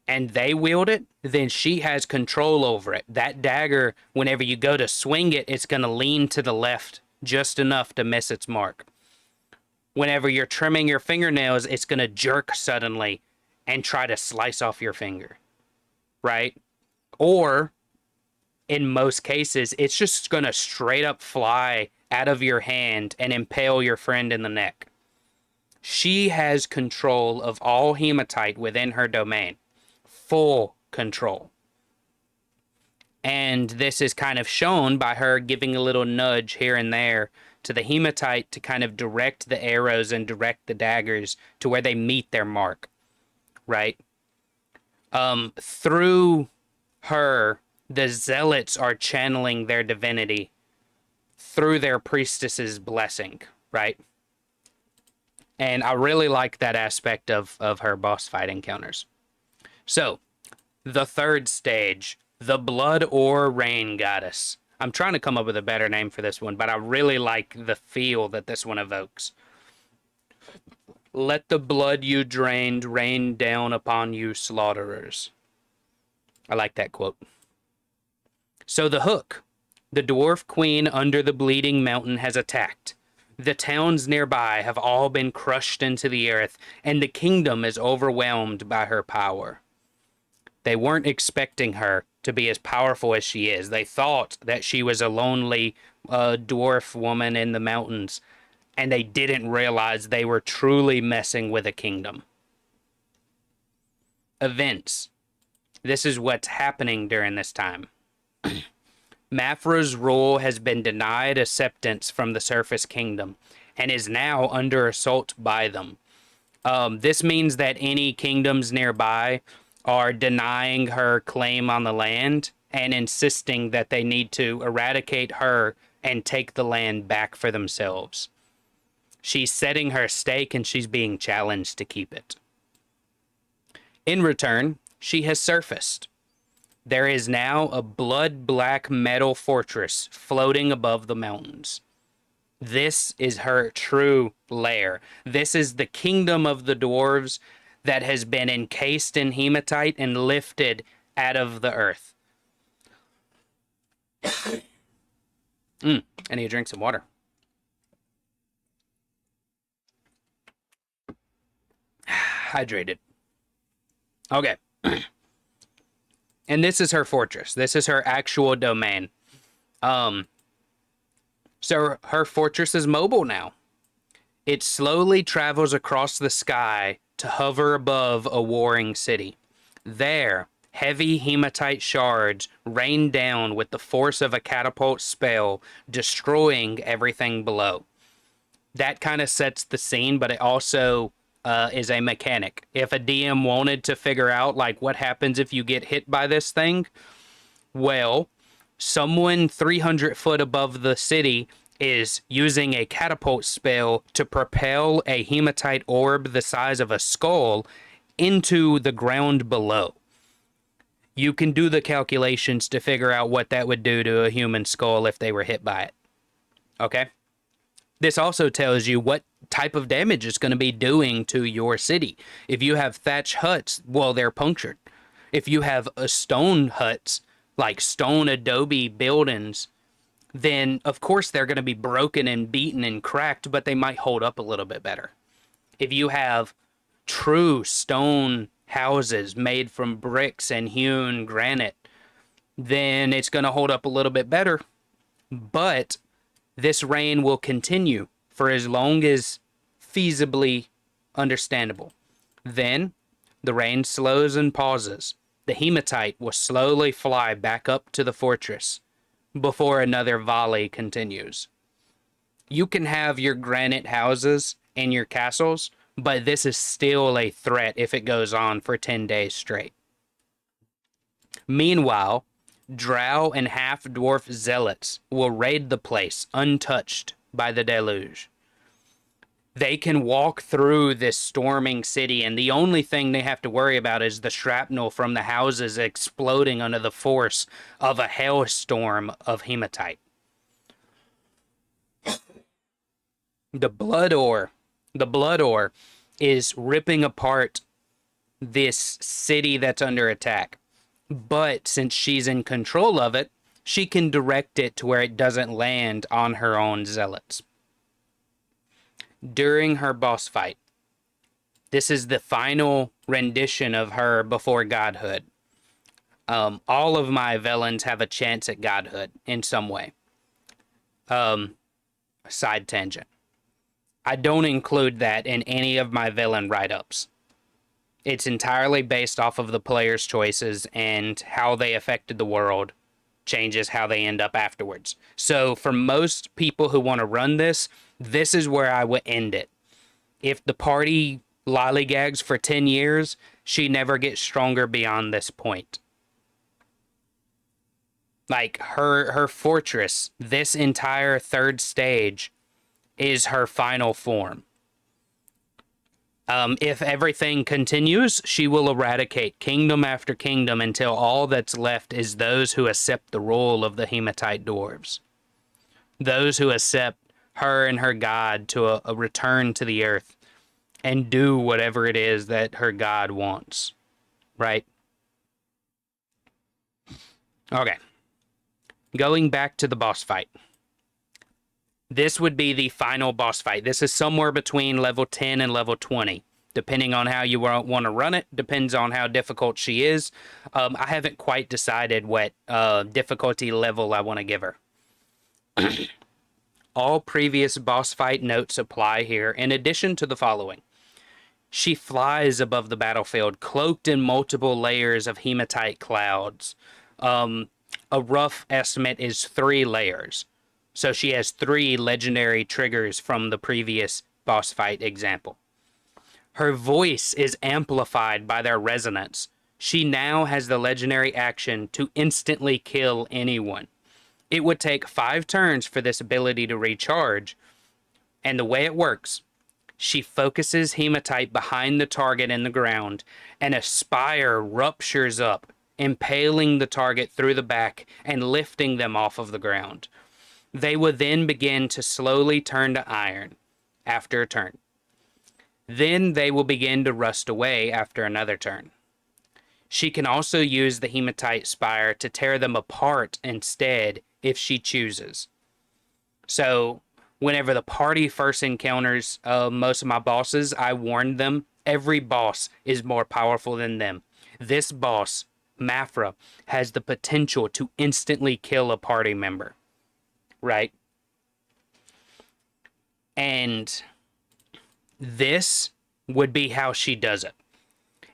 and they wield it, then she has control over it. That dagger, whenever you go to swing it, it's going to lean to the left just enough to miss its mark. Whenever you're trimming your fingernails, it's going to jerk suddenly and try to slice off your finger, right? Or, in most cases, it's just going to straight up fly out of your hand and impale your friend in the neck. She has control of all hematite within her domain. Full control. And this is kind of shown by her giving a little nudge here and there to the hematite to kind of direct the arrows and direct the daggers to where they meet their mark, right? Through her, the zealots are channeling their divinity through their priestess's blessing, right? And I really like that aspect of her boss fight encounters. So, the third stage, the Blood or Rain Goddess. I'm trying to come up with a better name for this one, but I really like the feel that this one evokes. Let the blood you drained rain down upon you, slaughterers. I like that quote. So the Hook, the dwarf queen under the bleeding mountain, has attacked. The towns nearby have all been crushed into the earth, and the kingdom is overwhelmed by her power. They weren't expecting her to be as powerful as she is. They thought that she was a lonely dwarf woman in the mountains, and they didn't realize they were truly messing with a kingdom. Events. This is what's happening during this time. MAPHRA's rule has been denied acceptance from the Surface Kingdom and is now under assault by them. This means that any kingdoms nearby are denying her claim on the land and insisting that they need to eradicate her and take the land back for themselves. She's setting her stake and she's being challenged to keep it. In return, she has surfaced. There is now a blood-black metal fortress floating above the mountains. This is her true lair. This is the kingdom of the dwarves that has been encased in hematite and lifted out of the earth. I need to drink some water. Hydrated. Okay. And this is her fortress. This is her actual domain. So her fortress is mobile now. It slowly travels across the sky to hover above a warring city. There, heavy hematite shards rain down with the force of a catapult spell, destroying everything below. That kind of sets the scene, but it also is a mechanic. If a DM wanted to figure out like what happens if you get hit by this thing, well, someone 300 foot above the city is using a catapult spell to propel a hematite orb the size of a skull into the ground below. You can do the calculations to figure out what that would do to a human skull if they were hit by it. Okay? This also tells you what type of damage it's going to be doing to your city. If you have thatch huts, well, they're punctured. If you have a stone huts, like stone adobe buildings, then of course they're going to be broken and beaten and cracked, but they might hold up a little bit better. If you have true stone houses made from bricks and hewn granite, then it's going to hold up a little bit better. But this rain will continue for as long as feasibly understandable. Then the rain slows and pauses. The hematite will slowly fly back up to the fortress before another volley continues. You can have your granite houses and your castles, but this is still a threat if it goes on for 10 days straight. Meanwhile, drow and half-dwarf zealots will raid the place untouched by the deluge. They can walk through this storming city, and the only thing they have to worry about is the shrapnel from the houses exploding under the force of a hailstorm of hematite. The Blood Ore is ripping apart this city that's under attack. But since she's in control of it, she can direct it to where it doesn't land on her own zealots. During her boss fight, this is the final rendition of her before godhood. All of my villains have a chance at godhood in some way. Side tangent. I don't include that in any of my villain write-ups. It's entirely based off of the player's choices, and how they affected the world changes how they end up afterwards. So for most people who want to run this, this is where I would end it. If the party lollygags for 10 years, she never gets stronger beyond this point. Like, her fortress, this entire third stage, is her final form. If everything continues, she will eradicate kingdom after kingdom until all that's left is those who accept the rule of the hematite dwarves. Those who accept her and her god to a return to the earth and do whatever it is that her god wants. Right? Okay. Going back to the boss fight. This would be the final boss fight. This is somewhere between level 10 and level 20, depending on how you want to run it. Depends on how difficult she is. I haven't quite decided what difficulty level I want to give her. All previous boss fight notes apply here, in addition to the following. She flies above the battlefield, cloaked in multiple layers of hematite clouds. A rough estimate is 3 layers. So she has 3 legendary triggers from the previous boss fight example. Her voice is amplified by their resonance. She now has the legendary action to instantly kill anyone. It would take 5 turns for this ability to recharge, and the way it works, she focuses hematite behind the target in the ground, and a spire ruptures up, impaling the target through the back and lifting them off of the ground. They will then begin to slowly turn to iron after a turn. Then they will begin to rust away after another turn. She can also use the hematite spire to tear them apart instead if she chooses. So whenever the party first encounters most of my bosses, I warned them every boss is more powerful than them. This boss, MAPHRA, has the potential to instantly kill a party member. Right? And this would be how she does it.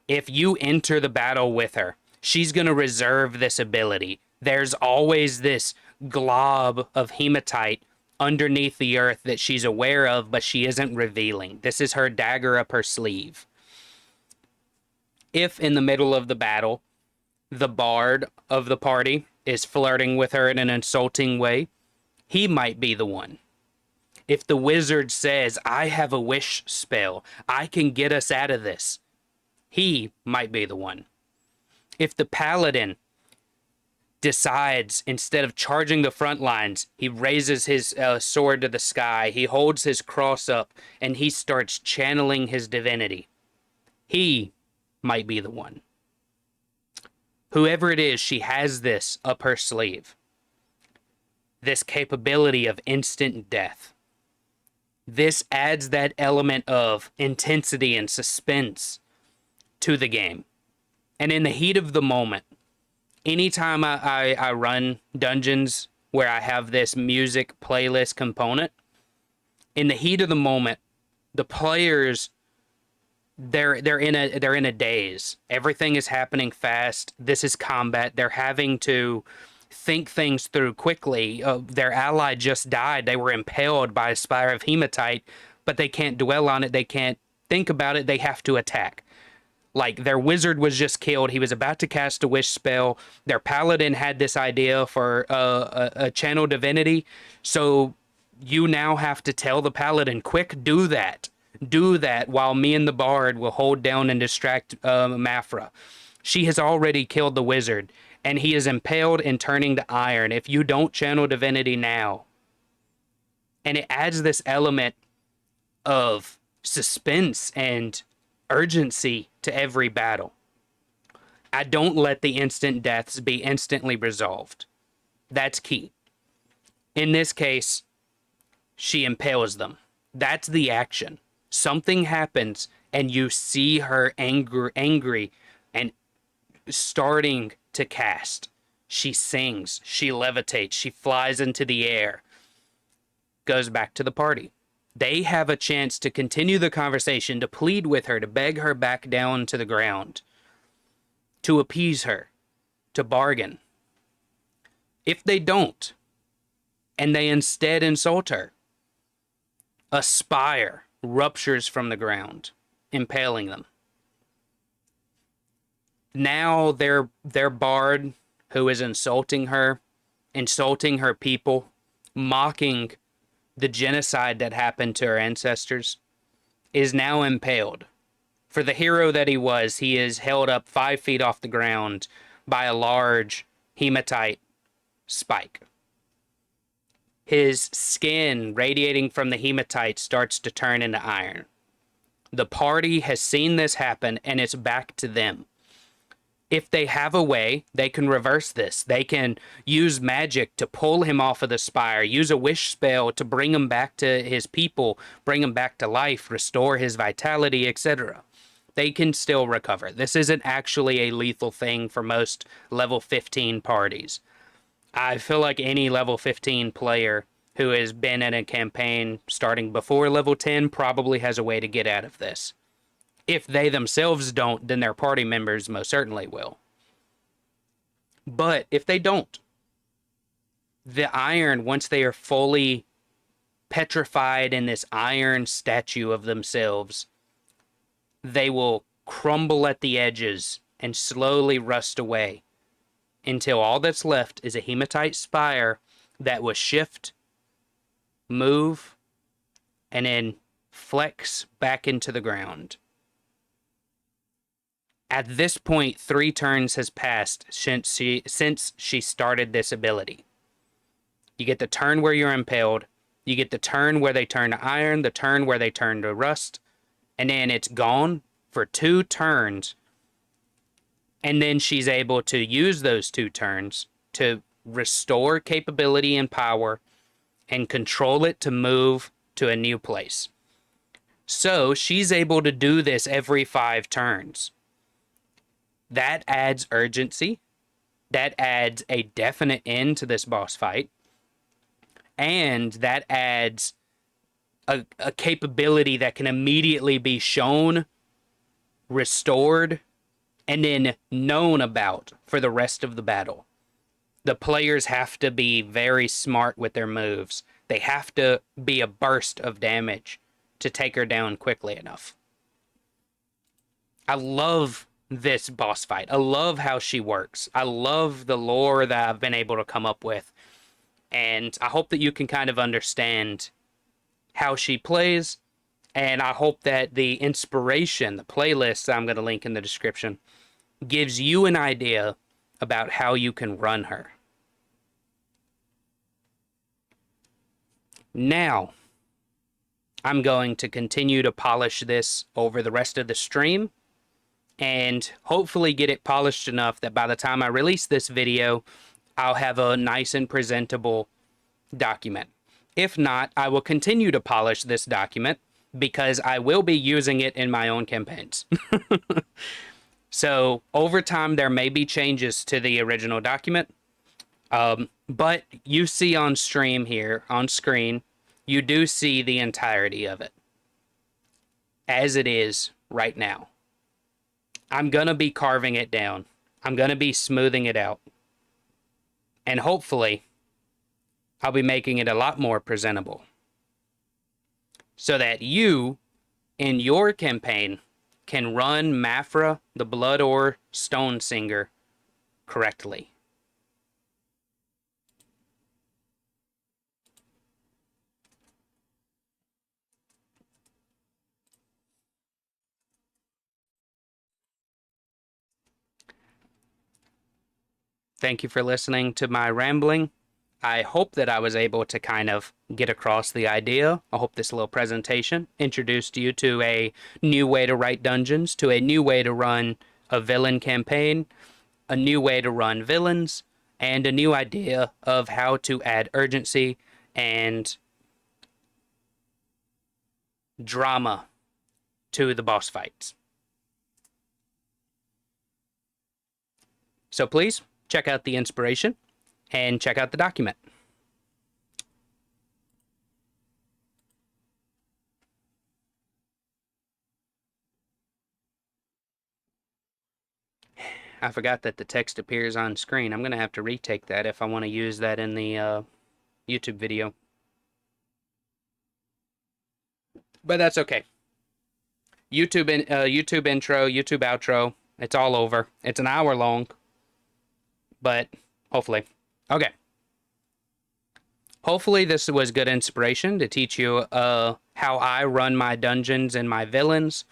If you enter the battle with her, she's going to reserve this ability. There's always this glob of hematite underneath the earth that she's aware of, but she isn't revealing. This is her dagger up her sleeve. If in the middle of the battle, the bard of the party is flirting with her in an insulting way, he might be the one. If the wizard says, I have a wish spell, I can get us out of this, he might be the one. If the paladin decides, instead of charging the front lines, he raises his sword to the sky, he holds his cross up, and he starts channeling his divinity, he might be the one. Whoever it is, she has this up her sleeve. This capability of instant death. This adds that element of intensity and suspense to the game. And in the heat of the moment, anytime I run dungeons where I have this music playlist component, in the heat of the moment, the players they're in a daze. Everything is happening fast. This is combat. They're having to think things through quickly. Their ally just died. They were impaled by a spire of hematite, but they can't dwell on it. They can't think about it. They have to attack. Like, their wizard was just killed. He was about to cast a wish spell. Their paladin had this idea for a channel divinity. So you now have to tell the paladin, quick, do that. Do that while me and the bard will hold down and distract MAPHRA. She has already killed the wizard, and he is impaled and turning to iron if you don't channel divinity now. And it adds this element of suspense and urgency to every battle. I don't let the instant deaths be instantly resolved. That's key. In this case, she impales them. That's the action. Something happens and you see her angry and starting to cast. She sings, she levitates, she flies into the air, goes back to the party. They have a chance to continue the conversation, to plead with her, to beg her back down to the ground, to appease her, to bargain. If they don't, and they instead insult her, a spire ruptures from the ground, impaling them. Now their bard, who is insulting her people, mocking the genocide that happened to her ancestors, is now impaled. For the hero that he is held up 5 feet off the ground by a large hematite spike. His skin radiating from the hematite starts to turn into iron. The party has seen this happen, and it's back to them. If they have a way, they can reverse this. They can use magic to pull him off of the spire, use a wish spell to bring him back to his people, bring him back to life, restore his vitality, etc. They can still recover. This isn't actually a lethal thing for most level 15 parties. I feel like any level 15 player who has been in a campaign starting before level 10 probably has a way to get out of this. If they themselves don't, then their party members most certainly will. But if they don't, the iron, once they are fully petrified in this iron statue of themselves, they will crumble at the edges and slowly rust away until all that's left is a hematite spire that will shift, move, and then flex back into the ground. At this point, 3 turns has passed since she started this ability. You get the turn where you're impaled, you get the turn where they turn to iron, the turn where they turn to rust, and then it's gone for 2 turns. And then she's able to use those 2 turns to restore capability and power and control it to move to a new place. So she's able to do this every 5 turns. That adds urgency. That adds a definite end to this boss fight. And that adds a capability that can immediately be shown, restored, and then known about for the rest of the battle. The players have to be very smart with their moves. They have to be a burst of damage to take her down quickly enough. I love this boss fight. I love how she works. I love the lore that I've been able to come up with. And I hope that you can kind of understand how she plays. And I hope that the inspiration, the playlist that I'm going to link in the description, gives you an idea about how you can run her. Now, I'm going to continue to polish this over the rest of the stream and hopefully get it polished enough that by the time I release this video, I'll have a nice and presentable document. If not, I will continue to polish this document because I will be using it in my own campaigns. So over time, there may be changes to the original document. But you see on stream here, on screen, you do see the entirety of it as it is right now. I'm going to be carving it down. I'm going to be smoothing it out. And hopefully, I'll be making it a lot more presentable. So that you, in your campaign, can run MAPHRA, the Blood Ore Stone Singer, correctly. Thank you for listening to my rambling. I hope that I was able to kind of get across the idea. I hope this little presentation introduced you to a new way to write dungeons, to a new way to run a villain campaign, a new way to run villains, and a new idea of how to add urgency and drama to the boss fights. So please, check out the inspiration and check out the document. I forgot that the text appears on screen. I'm going to have to retake that if I want to use that in the YouTube video. But that's okay. YouTube intro, YouTube outro, it's all over. It's an hour long. But hopefully. Okay. Hopefully this was good inspiration to teach you how I run my dungeons and my villains.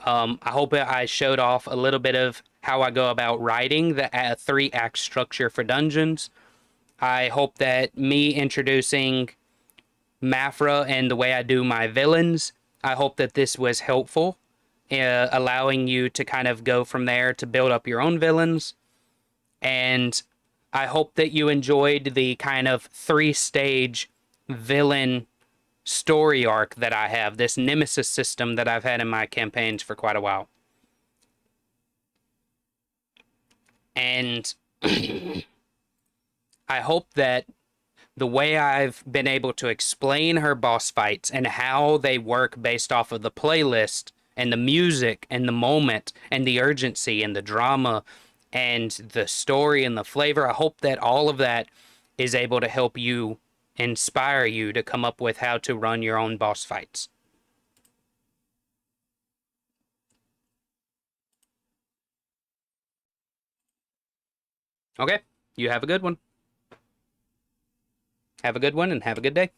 I hope I showed off a little bit of how I go about writing the 3-act structure for dungeons. I hope that me introducing MAPHRA and the way I do my villains, I hope that this was helpful, allowing you to kind of go from there to build up your own villains. And I hope that you enjoyed the kind of 3-stage villain story arc that I have, this nemesis system that I've had in my campaigns for quite a while. And I hope that the way I've been able to explain her boss fights and how they work based off of the playlist and the music and the moment and the urgency and the drama and the story and the flavor, I hope that all of that is able to help you, inspire you to come up with how to run your own boss fights. Okay, you have a good one. Have a good one and have a good day.